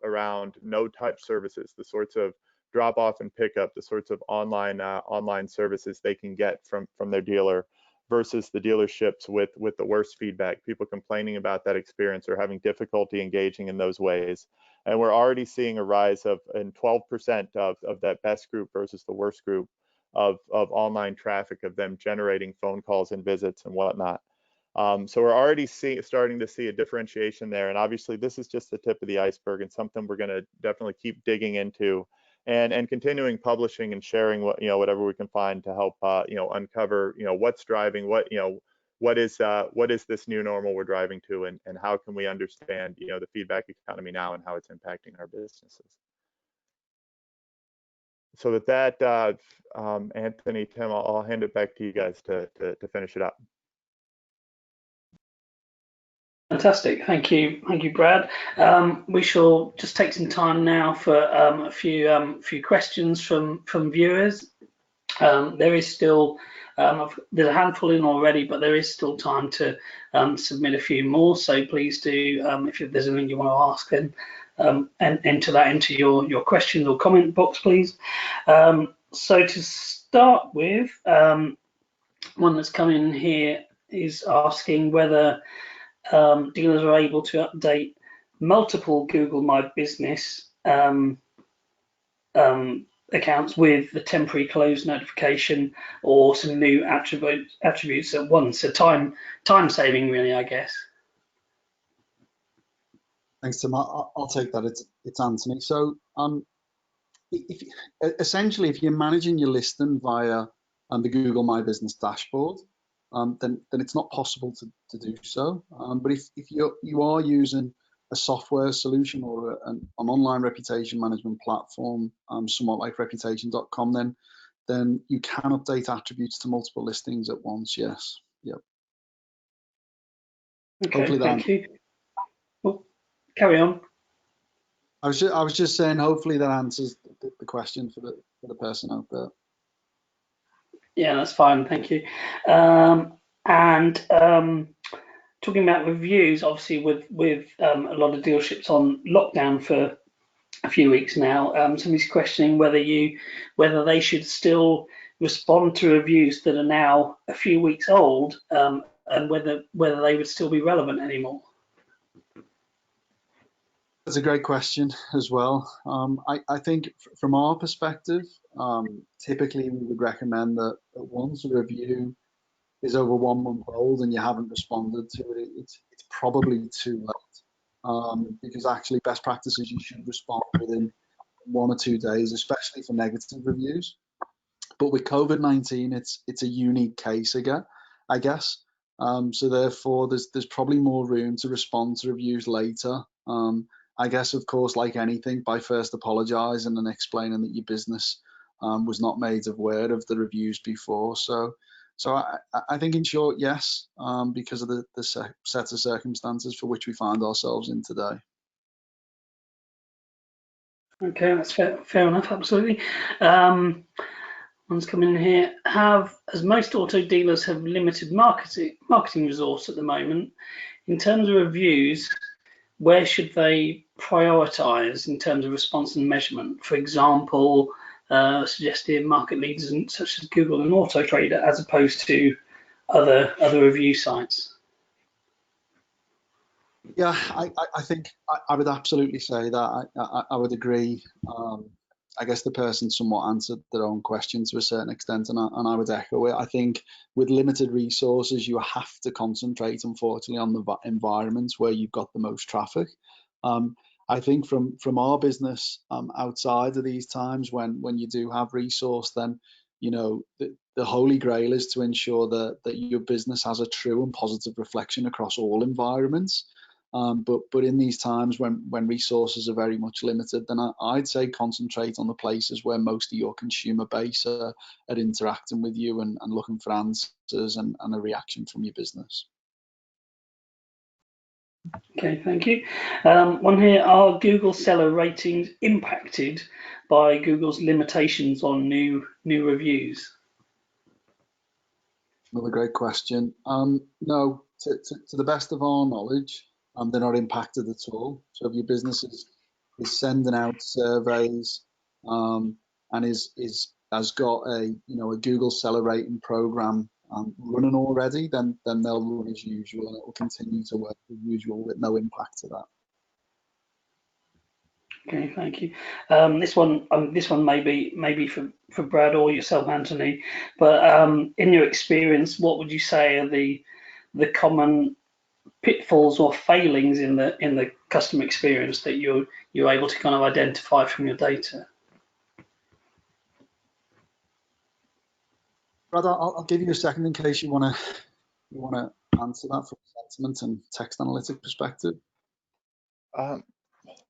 around no-touch services, the sorts of drop-off and pickup, the sorts of online services they can get from their dealer, versus the dealerships with the worst feedback, people complaining about that experience or having difficulty engaging in those ways. And we're already seeing a rise in 12% of that best group versus the worst group of online traffic, of them generating phone calls and visits and whatnot. So we're already starting to see a differentiation there. And obviously, this is just the tip of the iceberg, and something we're going to definitely keep digging into, and continuing publishing and sharing whatever we can find to help uncover what's driving what is this new normal we're driving to, and how can we understand the feedback economy now and how it's impacting our businesses. So with that, Anthony, Tim, I'll hand it back to you guys to finish it up. Fantastic, thank you, Brad. We shall just take some time now for a few questions from viewers. There is still there's a handful in already, but there is still time to submit a few more. So please do, if there's anything you want to ask, then and enter that into your questions or comment box, please. So to start with, one that's come in here is asking whether dealers are able to update multiple Google My Business accounts with the temporary close notification or some new attributes at once. So time saving, really, I guess. Thanks, Tim. I'll take that. It's Anthony. So if essentially, if you're managing your listing via the Google My Business dashboard, then it's not possible to do so. But if you are using a software solution or an online reputation management platform, somewhat like Reputation.com, then you can update attributes to multiple listings at once. Yes. Yep. Okay, hopefully thank you. Well, carry on. I was just saying, hopefully that answers the question for the person out there. Yeah, that's fine. Thank you. Talking about reviews, obviously with a lot of dealerships on lockdown for a few weeks now, somebody's questioning whether they should still respond to reviews that are now a few weeks old, and whether they would still be relevant anymore. That's a great question as well. I think from our perspective, typically we would recommend that once a review is over 1 month old and you haven't responded to it, it's probably too late. Because actually best practices, you should respond within 1 or 2 days, especially for negative reviews. But with COVID-19, it's a unique case again, I guess. So therefore, there's probably more room to respond to reviews later. I guess, of course, like anything, by first apologising and explaining that your business was not made aware of the reviews before. So I think, in short, yes, because of the set of circumstances for which we find ourselves in today. Okay, that's fair enough. Absolutely. One's coming in here. As most auto dealers have limited marketing resource at the moment, in terms of reviews, where should they prioritize in terms of response and measurement? For example, suggested market leaders such as Google and Auto Trader, as opposed to other review sites. Yeah, I think I would absolutely say that. I would agree. I guess the person somewhat answered their own question to a certain extent, and I would echo it. I think with limited resources, you have to concentrate, unfortunately, on the environments where you've got the most traffic. I think from our business, outside of these times when you do have resource, then the holy grail is to ensure that your business has a true and positive reflection across all environments. But in these times when resources are very much limited, then I'd say concentrate on the places where most of your consumer base are interacting with you and looking for answers and a reaction from your business. Okay, thank you. One here, are Google seller ratings impacted by Google's limitations on new reviews? Another great question. No, to the best of our knowledge, they're not impacted at all. So if your business is sending out surveys, and has got a Google seller rating program running already, then they'll run as usual, and it will continue to work as usual with no impact to that. Okay, thank you. This one maybe for Brad or yourself, Anthony. But in your experience, what would you say are the common pitfalls or failings in the customer experience that you're able to kind of identify from your data? Brad, I'll give you a second in case you want to answer that from a sentiment and text analytic perspective.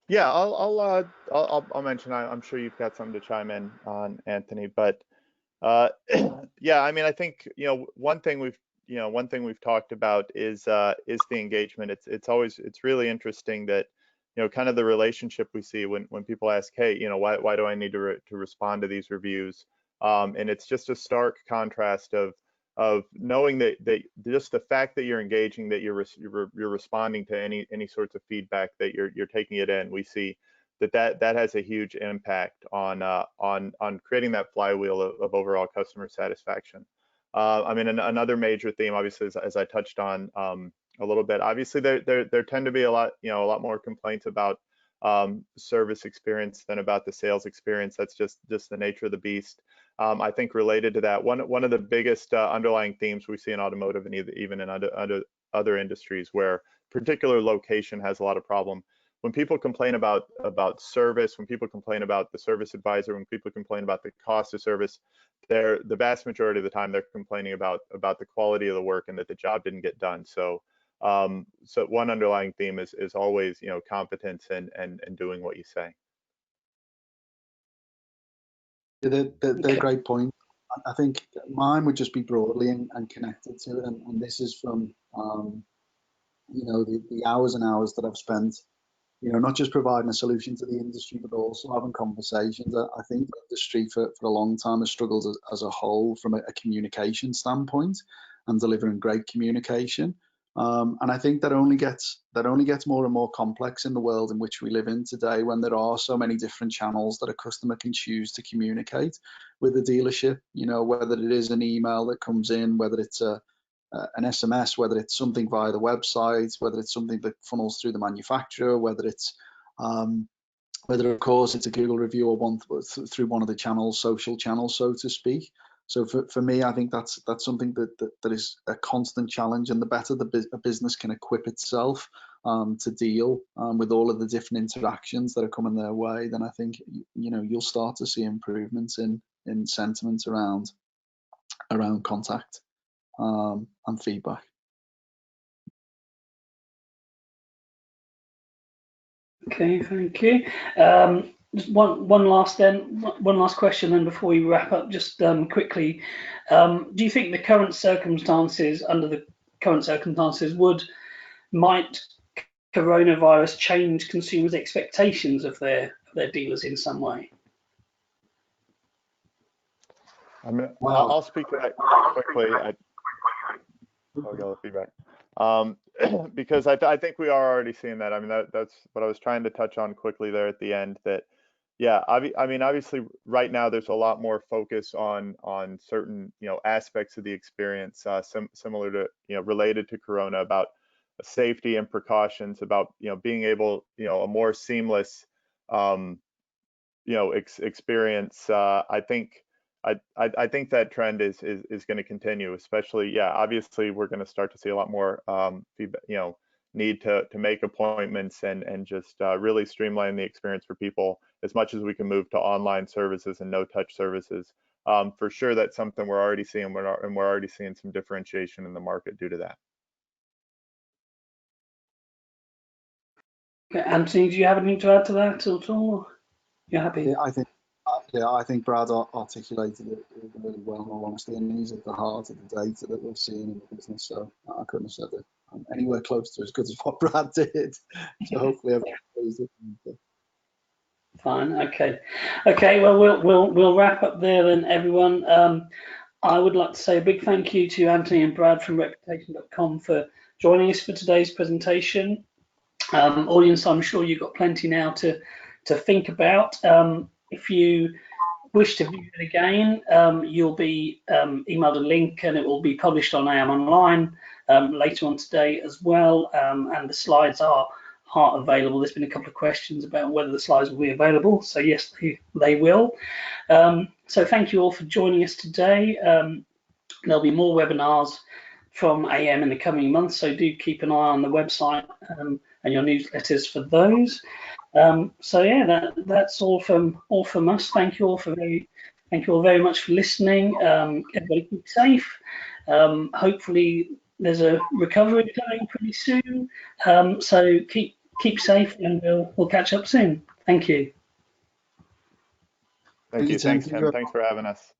Yeah, I'll mention. I'm sure you've got something to chime in on, Anthony. But yeah, I mean, I think one thing we've talked about is the engagement. It's really interesting that kind of the relationship we see when people ask, hey, why do I need to respond to these reviews? And it's just a stark contrast of knowing that just the fact that you're engaging, that you're responding to any sorts of feedback, that you're taking it in. We see that has a huge impact on creating that flywheel of overall customer satisfaction. I mean, another major theme, obviously, as I touched on a little bit, obviously there tend to be a lot more complaints about service experience than about the sales experience. That's just the nature of the beast. I think related to that, one of the biggest underlying themes we see in automotive and even in other industries where particular location has a lot of problem. when people complain about service, when people complain about the service advisor, when people complain about the cost of service, the vast majority of the time they're complaining about the quality of the work and that the job didn't get done. So so one underlying theme is always, you know, competence and doing what you say. They're great points. I think mine would just be broadly and connected to it, and this is from you know, the hours and hours that I've spent, you know, not just providing a solution to the industry, but also having conversations. I think the industry for a long time has struggled as a whole from a communication standpoint and delivering great communication. And I think that only gets more and more complex in the world in which we live in today, when there are so many different channels that a customer can choose to communicate with the dealership. You know, whether it is an email that comes in, whether it's an SMS, whether it's something via the website, whether it's something that funnels through the manufacturer, whether of course it's a Google review or through one of the channels, social channels, so to speak. So for me, I think that's something that is a constant challenge, and the better a business can equip itself to deal with all of the different interactions that are coming their way, then I think, you know, you'll start to see improvements in sentiment around contact and feedback. Okay, thank you. Just one last question then before we wrap up, just quickly. Do you think the current circumstances, might coronavirus change consumers' expectations of their dealers in some way? I mean, I'll speak to that quickly. I'll go with feedback. Because I think we are already seeing that. I mean, that's what I was trying to touch on quickly there at the end, that, yeah, I mean, obviously right now there's a lot more focus on certain, you know, aspects of the experience, similar to, you know, related to Corona, about safety and precautions, about, you know, being able, you know, a more seamless, you know, experience. I think that trend is going to continue, especially, yeah, obviously we're going to start to see a lot more feedback, you know, need to make appointments and just really streamline the experience for people as much as we can move to online services and no touch services. For sure, that's something we're already seeing, and we're already seeing some differentiation in the market due to that. Okay, Anthony, do you have anything to add to that at all? You're happy? Yeah, I think Brad articulated it really well, in all honesty, and he's at the heart of the data that we're seeing in the business. So I couldn't have said it anywhere close to as good as what Brad did. So hopefully everyone plays it. Fine. Okay. Well, we'll wrap up there then, everyone. I would like to say a big thank you to Anthony and Brad from Reputation.com for joining us for today's presentation. Audience, I'm sure you've got plenty now to think about. If you wish to view it again, you'll be emailed a link, and it will be published on AM Online later on today as well. And the slides are available. There's been a couple of questions about whether the slides will be available. So yes, they will. So thank you all for joining us today. There'll be more webinars from AM in the coming months, so do keep an eye on the website and your newsletters for those. So yeah, that's all from us. Thank you all very much for listening. Everybody keep safe. Hopefully there's a recovery coming pretty soon. So keep safe, and we'll catch up soon. Thank you. Thank you. Thanks, Tim. Thanks for having us.